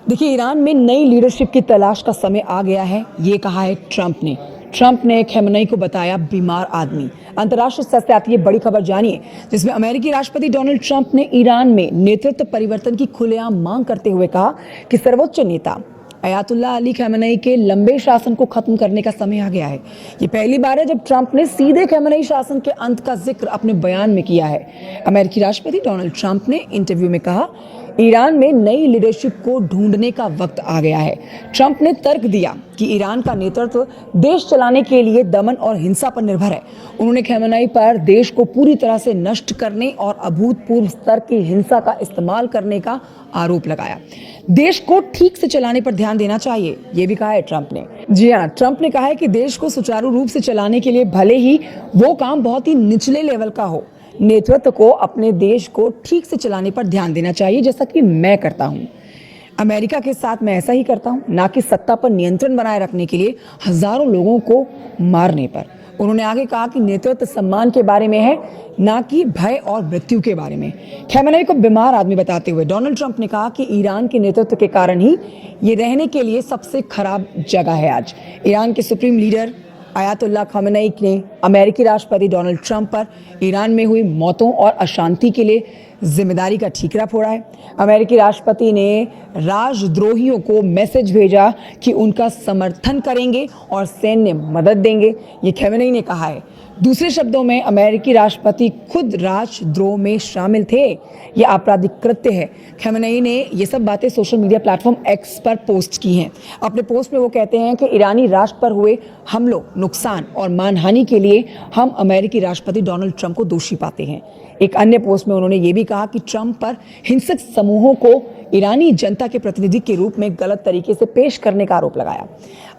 देखिए, ईरान में नई लीडरशिप की तलाश का समय आ गया है, ये कहा है ट्रंप ने खamenei को बताया बीमार आदमी। अंतर्राष्ट्रीय स्तर से आती है बड़ी खबर, जानिए, जिसमें अमेरिकी राष्ट्रपति डोनाल्ड ट्रंप ने ईरान में नेतृत्व परिवर्तन की खुलेआम मांग करते हुए कहा कि सर्वोच्च नेता अयातुल्लाह अली खamenei के लंबे शासन को खत्म करने का समय आ गया है। ये पहली बार है जब ट्रंप ने सीधे खamenei शासन के अंत का जिक्र अपने बयान में किया है। अमेरिकी राष्ट्रपति डोनाल्ड ट्रंप ने इंटरव्यू में कहा, ईरान में नई लीडरशिप को ढूंढने का वक्त आ गया है। ट्रंप ने तर्क दिया कि ईरान का नेतृत्व देश चलाने के लिए दमन और हिंसा पर निर्भर है। उन्होंने खamenei पर देश को पूरी तरह से नष्ट करने और अभूतपूर्व स्तर की हिंसा का इस्तेमाल करने का आरोप लगाया। देश को ठीक से चलाने पर ध्यान देना चाहिए, ये भी कहा है ट्रंप ने। जी हाँ, ट्रंप ने कहा है कि देश को सुचारू रूप से चलाने के लिए भले ही वो काम बहुत ही निचले लेवल का हो, नेतृत्व को अपने देश को ठीक से चलाने पर ध्यान देना चाहिए, जैसा कि मैं करता हूं। अमेरिका के साथ मैं ऐसा ही करता हूं, ना कि सत्ता पर नियंत्रण बनाए रखने के लिए हजारों लोगों को मारने पर। उन्होंने आगे कहा कि नेतृत्व सम्मान के बारे में है, ना कि भय और मृत्यु के बारे में। खamenei को बीमार आदमी बताते हुए डोनाल्ड ट्रंप ने कहा कि ईरान के नेतृत्व के कारण ही ये रहने के लिए सबसे खराब जगह है। आज ईरान के सुप्रीम लीडर अयातुल्लाह खamenei ने अमेरिकी राष्ट्रपति डोनाल्ड ट्रंप पर ईरान में हुई मौतों और अशांति के लिए जिम्मेदारी का ठीकरा फोड़ा है। अमेरिकी राष्ट्रपति ने राजद्रोहियों को मैसेज भेजा कि उनका समर्थन करेंगे और सैन्य मदद देंगे, ये खamenei ने कहा है। दूसरे शब्दों में अमेरिकी राष्ट्रपति खुद राजद्रोह में शामिल थे, ये आपराधिक कृत्य है। खamenei ने ये सब बातें सोशल मीडिया प्लेटफॉर्म एक्स पर पोस्ट की हैं। अपने पोस्ट में वो कहते हैं कि ईरानी राष्ट्र पर हुए हमलों, नुकसान और मानहानि के लिए हम अमेरिकी राष्ट्रपति डोनाल्ड ट्रंप को दोषी पाते हैं। एक अन्य पोस्ट में उन्होंने ये भी कहा कि ट्रंप पर हिंसक समूहों को ईरानी जनता के प्रतिनिधि के रूप में गलत तरीके से पेश करने का आरोप लगाया।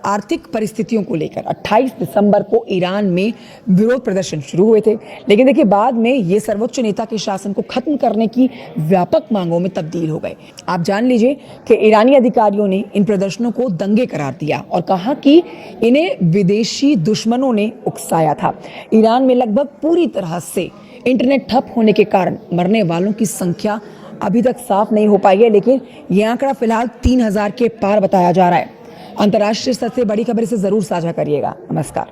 आर्थिक परिस्थितियों को लेकर 28 दिसंबर को ईरान में विरोध प्रदर्शन शुरू हुए थे, लेकिन देखिए बाद में ये सर्वोच्च नेता के शासन को खत्म करने की व्यापक मांगों में तब्दील हो गए। आप जान लीजिए कि ईरानी अधिकारियों ने इन प्रदर्शनों को दंगे करार दिया और कहा कि इन्हें विदेशी दुश्मनों ने उकसाया था। ईरान में लगभग पूरी तरह से इंटरनेट ठप होने के कारण मरने वालों की संख्या अभी तक साफ नहीं हो पाई है, लेकिन यह आंकड़ा फिलहाल 3000 के पार बताया जा रहा है। अंतर्राष्ट्रीय स्तर से बड़ी खबर इसे जरूर साझा करिएगा। नमस्कार।